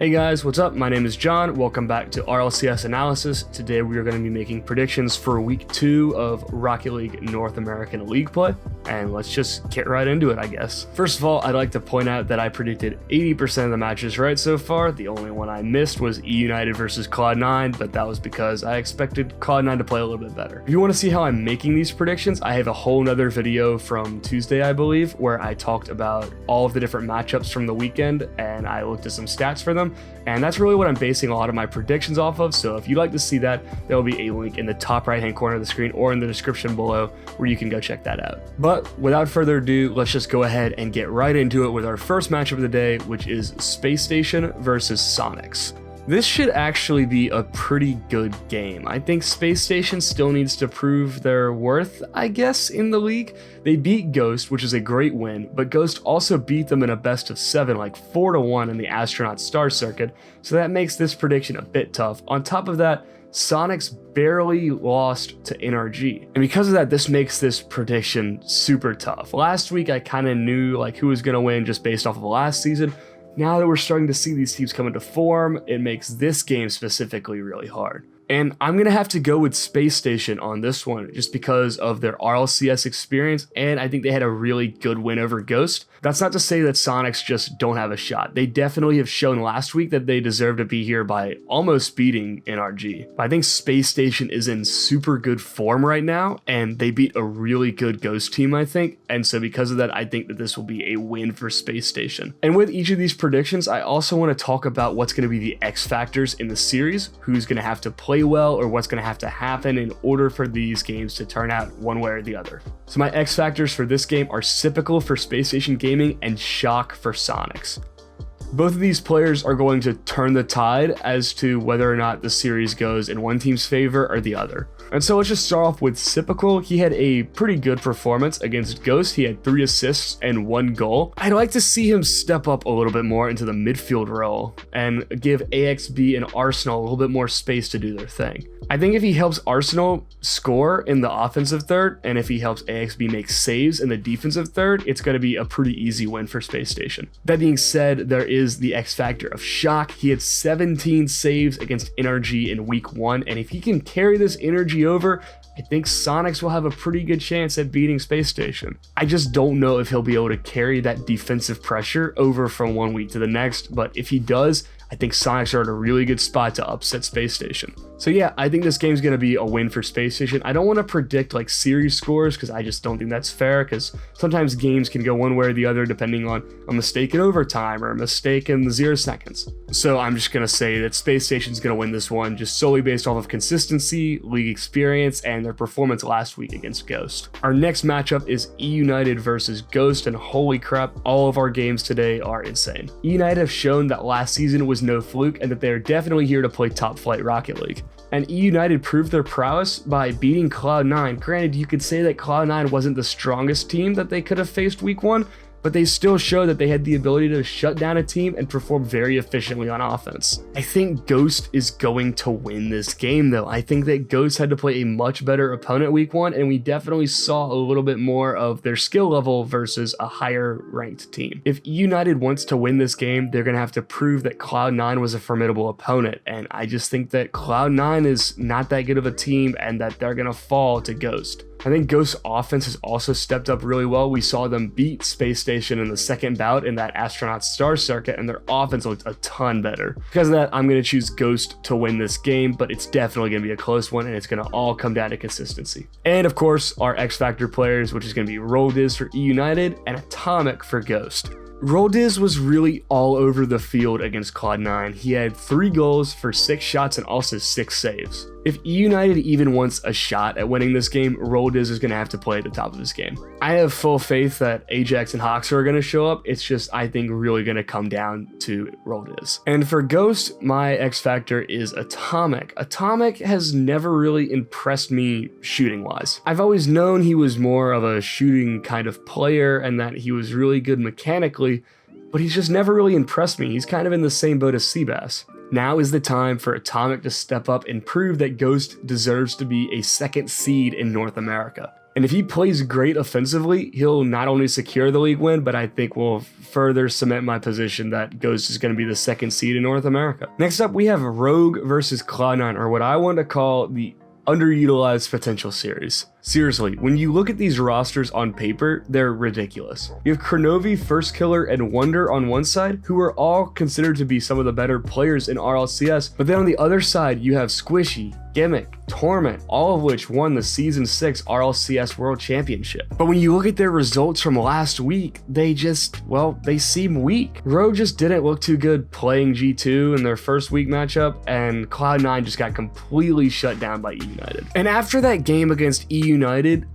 Hey guys, what's up? My name is John. Welcome back to Rlcs Analysis. Today we are going to be making predictions for Week 2 of Rocket League North American League play, and let's just get right into it, I guess. First of all, I'd like to point out that I predicted 80% of the matches right so far. The only one I missed was eUnited versus Cloud9, but that was because I expected Cloud9 to play a little bit better. If you want to see how I'm making these predictions, I have a whole nother video from Tuesday, I believe, where I talked about all of the different matchups from the weekend, and I looked at some stats for them. And that's really what I'm basing a lot of my predictions off of. So if you'd like to see that, there will be a link in the top right hand corner of the screen or in the description below where you can go check that out. But without further ado, let's just go ahead and get right into it with our first matchup of the day, which is Spacestation versus Soniqs. This should actually be a pretty good game. I think Spacestation still needs to prove their worth, I guess, in the league. They beat Ghost, which is a great win, but Ghost also beat them in a best of 7, like 4-1 in the Astronaut Star Circuit, so that makes this prediction a bit tough. On top of that, Soniqs barely lost to NRG, and because of that, this makes this prediction super tough. Last week, I kind of knew like who was going to win just based off of last season. Now that we're starting to see these teams come into form, it makes this game specifically really hard. And I'm going to have to go with Spacestation on this one just because of their Rlcs experience, and I think they had a really good win over Ghost. That's not to say that Soniqs just don't have a shot. They definitely have shown last week that they deserve to be here by almost beating NRG. But I think Spacestation is in super good form right now, and they beat a really good Ghost team, I think. And so because of that, I think that this will be a win for Spacestation. And with each of these predictions, I also want to talk about what's going to be the X factors in the series, who's going to have to play well or what's going to have to happen in order for these games to turn out one way or the other. So my X factors for this game are Sypical for Spacestation Gaming and Shock for Soniqs. Both of these players are going to turn the tide as to whether or not the series goes in one team's favor or the other. And so let's just start off with Sypical. He had a pretty good performance against Ghost. He had 3 assists and 1 goal. I'd like to see him step up a little bit more into the midfield role and give AXB and Arsenal a little bit more space to do their thing. I think if he helps Arsenal score in the offensive third, and if he helps AXB make saves in the defensive third, it's going to be a pretty easy win for Spacestation. That being said, there is the X factor of Shock. He had 17 saves against NRG in week 1, and if he can carry this energy over, I think Soniqs will have a pretty good chance at beating Spacestation. I just don't know if he'll be able to carry that defensive pressure over from one week to the next, but if he does, I think Soniqs are in a really good spot to upset Spacestation. So yeah, I think this game's going to be a win for Spacestation. I don't want to predict like series scores because I just don't think that's fair, because sometimes games can go one way or the other depending on a mistake in overtime or a mistake in the 0 seconds. So I'm just going to say that Spacestation's going to win this one just solely based off of consistency, league experience, and their performance last week against Ghost. Our next matchup is eUnited versus Ghost, and holy crap, all of our games today are insane. eUnited have shown that last season was no fluke and that they are definitely here to play top flight Rocket League. And eUnited proved their prowess by beating Cloud9. Granted, you could say that Cloud9 wasn't the strongest team that they could have faced week 1, but they still showed that they had the ability to shut down a team and perform very efficiently on offense. I think Ghost is going to win this game though. I think that Ghost had to play a much better opponent week 1, and we definitely saw a little bit more of their skill level versus a higher ranked team. If eUnited wants to win this game, they're going to have to prove that Cloud9 was a formidable opponent, and I just think that Cloud9 is not that good of a team and that they're going to fall to Ghost. I think Ghost's offense has also stepped up really well. We saw them beat Spacestation in the second bout in that Astronaut Star Circuit, and their offense looked a ton better. Because of that, I'm going to choose Ghost to win this game, but it's definitely going to be a close one, and it's going to all come down to consistency. And of course, our X Factor players, which is going to be Rlcs for eUnited and Atomic for Ghost. Rlcs was really all over the field against Cloud9. He had 3 goals for 6 shots and also 6 saves. If eUnited even wants a shot at winning this game, Rlcs is going to have to play at the top of this game. I have full faith that Ajax and Hoxer are going to show up. It's just, I think, really going to come down to Rlcs. And for Ghost, my X factor is Atomic. Atomic has never really impressed me shooting-wise. I've always known he was more of a shooting kind of player and that he was really good mechanically, but he's just never really impressed me. He's kind of in the same boat as Seabass. Now is the time for Atomic to step up and prove that Ghost deserves to be a second seed in North America. And if he plays great offensively, he'll not only secure the league win, but I think will further cement my position that Ghost is going to be the second seed in North America. Next up, we have Rogue versus Cloud9, or what I want to call the underutilized potential series. Seriously, when you look at these rosters on paper, they're ridiculous. You have Kronovi, First Killer, and Wonder on one side, who are all considered to be some of the better players in RLCS, but then on the other side, you have Squishy, Gimmick, Torment, all of which won the Season 6 RLCS World Championship. But when you look at their results from last week, they just, well, they seem weak. Rogue just didn't look too good playing G2 in their first week matchup, and Cloud9 just got completely shut down by eUnited. And after that game against eUnited,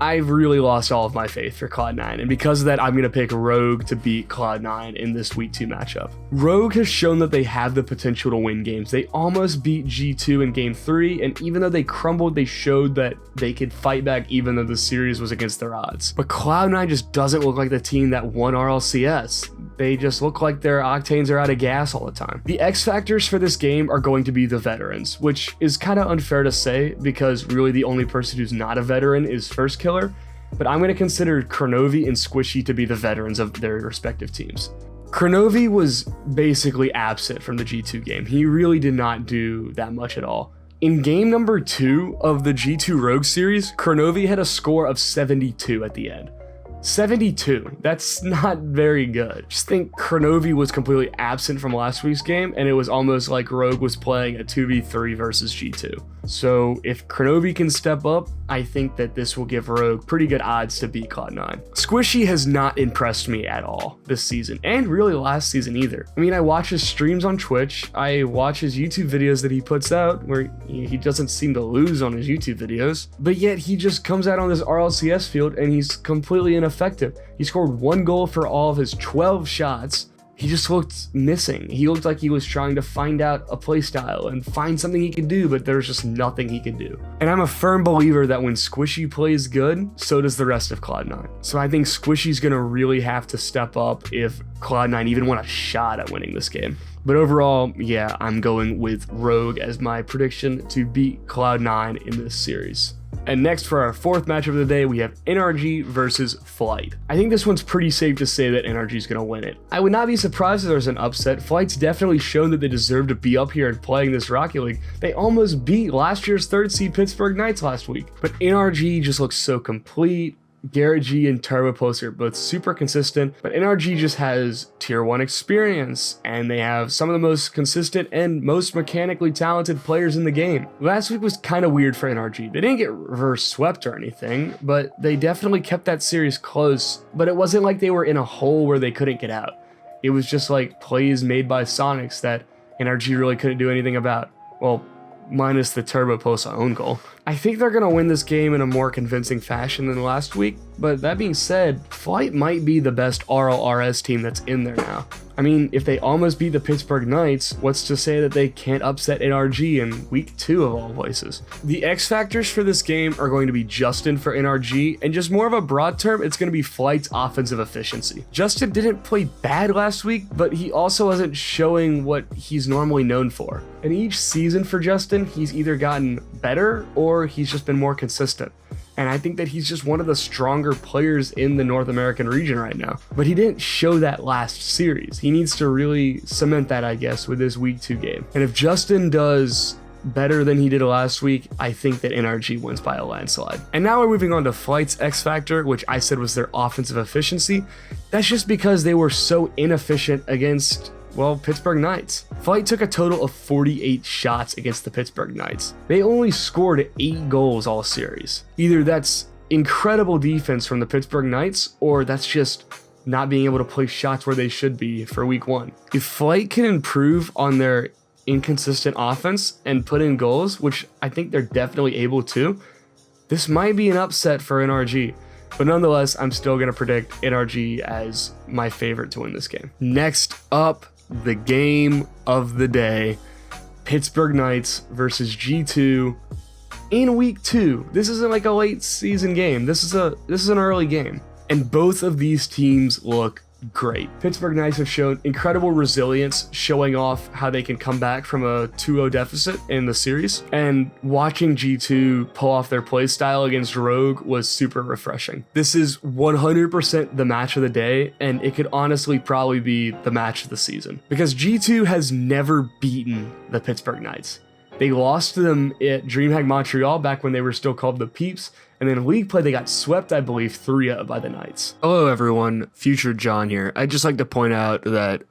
I've really lost all of my faith for Cloud9, and because of that, I'm going to pick Rogue to beat Cloud9 in this week 2 matchup. Rogue has shown that they have the potential to win games. They almost beat G2 in game 3, and even though they crumbled, they showed that they could fight back even though the series was against their odds. But Cloud9 just doesn't look like the team that won RLCS. They just look like their octanes are out of gas all the time. The X factors for this game are going to be the veterans, which is kind of unfair to say because really the only person who's not a veteran is First Killer, but I'm going to consider Kronovi and Squishy to be the veterans of their respective teams. Kronovi was basically absent from the G2 game. He really did not do that much at all. In game number 2 of the G2 Rogue series, Kronovi had a score of 72 at the end. 72, that's not very good. Just think Kronovi was completely absent from last week's game, and it was almost like Rogue was playing a 2v3 versus G2. So if Kronovi can step up, I think that this will give Rogue pretty good odds to beat Cloud9. Squishy has not impressed me at all this season, and really last season either. I mean, I watch his streams on Twitch, I watch his YouTube videos that he puts out, where he doesn't seem to lose on his YouTube videos, but yet he just comes out on this RLCS field and he's completely ineffective. He scored 1 goal for all of his 12 shots. He just looked missing. He looked like he was trying to find out a playstyle and find something he could do, but there's just nothing he could do. And I'm a firm believer that when Squishy plays good, so does the rest of Cloud9. So I think Squishy's gonna really have to step up if Cloud9 even want a shot at winning this game. But overall, yeah, I'm going with Rogue as my prediction to beat Cloud9 in this series. And next for our 4th matchup of the day, we have NRG versus Flight. I think this one's pretty safe to say that NRG is going to win it. I would not be surprised if there's an upset. Flight's definitely shown that they deserve to be up here and playing this Rocket League. They almost beat last year's 3rd seed Pittsburgh Knights last week. But NRG just looks so complete. Garrett G and Turbo Post are both super consistent, but NRG just has tier 1 experience, and they have some of the most consistent and most mechanically talented players in the game. Last week was kind of weird for NRG. They didn't get reverse swept or anything, but they definitely kept that series close, but it wasn't like they were in a hole where they couldn't get out. It was just like plays made by Soniqs that NRG really couldn't do anything about. Well, minus the Turbo Post own goal. I think they're going to win this game in a more convincing fashion than last week, but that being said, Flight might be the best Rlrs team that's in there now. I mean, if they almost beat the Pittsburgh Knights, what's to say that they can't upset NRG in week 2 of all places? The X factors for this game are going to be Justin for NRG, and just more of a broad term, it's going to be Flight's offensive efficiency. Justin didn't play bad last week, but he also wasn't showing what he's normally known for. And each season for Justin, he's either gotten better or he's just been more consistent. And I think that he's just one of the stronger players in the North American region right now. But he didn't show that last series. He needs to really cement that, I guess, with this week 2 game. And if Justin does better than he did last week, I think that NRG wins by a landslide. And now we're moving on to Flight's X Factor, which I said was their offensive efficiency. That's just because they were so inefficient against, well, Pittsburgh Knights. Flight took a total of 48 shots against the Pittsburgh Knights. They only scored 8 goals all series. Either that's incredible defense from the Pittsburgh Knights, or that's just not being able to place shots where they should be for week 1. If Flight can improve on their inconsistent offense and put in goals, which I think they're definitely able to, this might be an upset for NRG. But nonetheless, I'm still going to predict NRG as my favorite to win this game. Next up, the game of the day, Pittsburgh Knights versus G2 in week 2. This isn't like a late season game. This is an early game. And both of these teams look great. Pittsburgh Knights have shown incredible resilience, showing off how they can come back from a 2-0 deficit in the series. And watching G2 pull off their play style against Rogue was super refreshing. This is 100% the match of the day, and it could honestly probably be the match of the season. Because G2 has never beaten the Pittsburgh Knights. They lost to them at DreamHack Montreal back when they were still called the Peeps, and then in league play they got swept, I believe, 3-0 by the Knights. Hello everyone, Future John here. I'd just like to point out that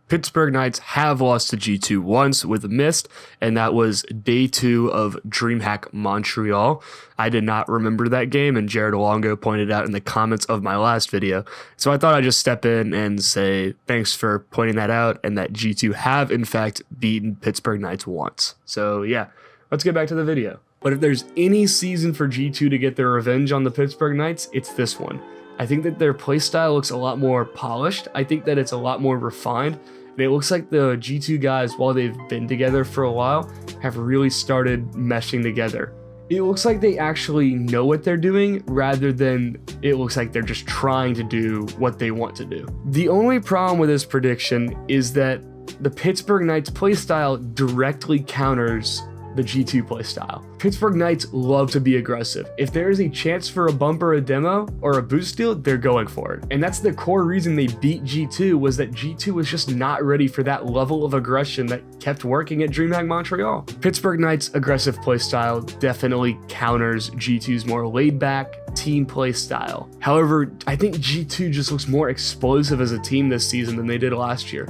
Pittsburgh Knights have lost to G2 once with a mist, and that was day 2 of DreamHack Montreal. I did not remember that game, and Jared Longo pointed out in the comments of my last video. So I thought I'd just step in and say thanks for pointing that out, and that G2 have in fact beaten Pittsburgh Knights once. So yeah, let's get back to the video. But if there's any season for G2 to get their revenge on the Pittsburgh Knights, it's this one. I think that their playstyle looks a lot more polished. I think that it's a lot more refined. And it looks like the G2 guys, while they've been together for a while, have really started meshing together. It looks like they actually know what they're doing rather than it looks like they're just trying to do what they want to do. The only problem with this prediction is that the Pittsburgh Knights playstyle directly counters the G2 playstyle. Pittsburgh Knights love to be aggressive. If there is a chance for a bump or a demo or a boost steal, they're going for it. And that's the core reason they beat G2, was that G2 was just not ready for that level of aggression that kept working at DreamHack Montreal. Pittsburgh Knights' aggressive playstyle definitely counters G2's more laid-back team play style. However, I think G2 just looks more explosive as a team this season than they did last year.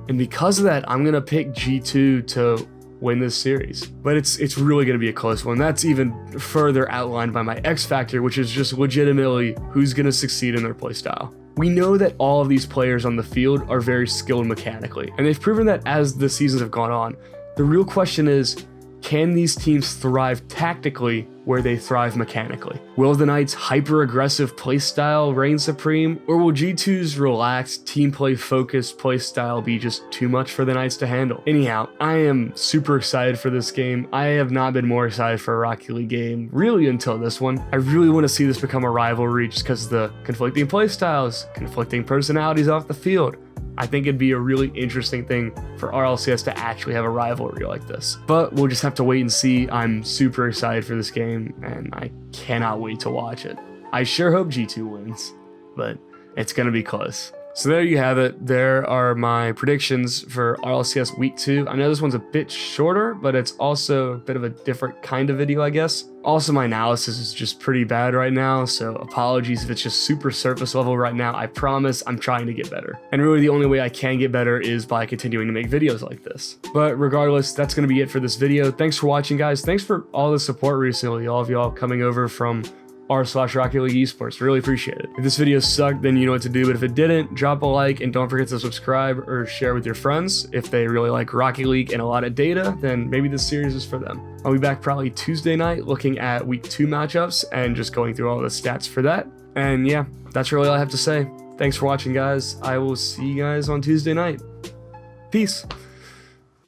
And because of that, I'm gonna pick G2 to win this series. But it's really going to be a close one. That's even further outlined by my X factor, which is just legitimately who's going to succeed in their playstyle. We know that all of these players on the field are very skilled mechanically, and they've proven that as the seasons have gone on. The real question is, can these teams thrive tactically where they thrive mechanically? Will the Knights' hyper-aggressive playstyle reign supreme, or will G2's relaxed, team play-focused playstyle be just too much for the Knights to handle? Anyhow, I am super excited for this game. I have not been more excited for a Rocket League game, really, until this one. I really want to see this become a rivalry just because of the conflicting playstyles, conflicting personalities off the field. I think it'd be a really interesting thing for Rlcs to actually have a rivalry like this. But we'll just have to wait and see. I'm super excited for this game, and I cannot wait to watch it. I sure hope G2 wins, but it's going to be close. So there you have it. There are my predictions for Rlcs Week 2. I know this one's a bit shorter, but it's also a bit of a different kind of video, I guess. Also, my analysis is just pretty bad right now, so apologies if it's just super surface level right now. I promise I'm trying to get better. And really the only way I can get better is by continuing to make videos like this. But regardless, that's going to be it for this video. Thanks for watching, guys. Thanks for all the support recently, all of y'all coming over from r/Rocket League Esports. Really appreciate it. If this video sucked, then you know what to do, but if it didn't, drop a like and don't forget to subscribe or share with your friends. If they really like Rocket League and a lot of data, then maybe this series is for them. I'll be back probably Tuesday night looking at Week 2 matchups and just going through all the stats for that. And yeah, that's really all I have to say. Thanks for watching, guys. I will see you guys on Tuesday night. Peace.